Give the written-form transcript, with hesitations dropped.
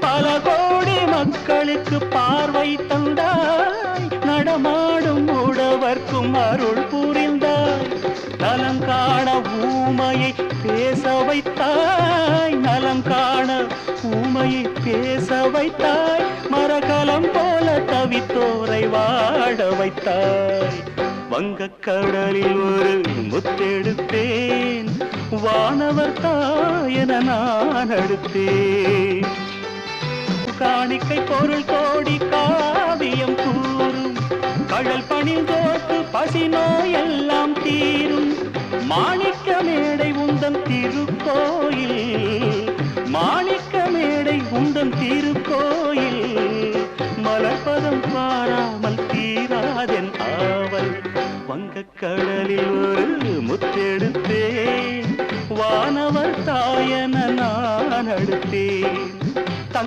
பல கோடி மக்களுக்கு பார்வை தந்தாய், நடமாடும் உழவர்க்கும் அருள் புரிந்தாய். நலம் காண ஊமையை பேச வைத்தாய், நலம் காண ஊமையை பேச வைத்தாய். மரகலம் போல தவித்தோரை வாழ வைத்தாய். வங்கக்கடலில் ஒரு முத்தெடுத்தேன், வானவர் தாயென நான் அடுத்தேன். காணிக்கை பொருள் கோடி காவியம் கூறும், கடல் பணிந்தோர்க்கு பசி நோய் எல்லாம் தீரும். மாணிக்க மேடை உந்தன் திருக்கோயில், மாணிக்க மேடை உந்தன் திருக்கோயில். மலர்பதம் பாராமல் தீராதென் ஆவல். வங்கக்கடலில் ஒரு முத்தெடுத்தேன், வானவர் தாயென நான் அடுத்தேன்.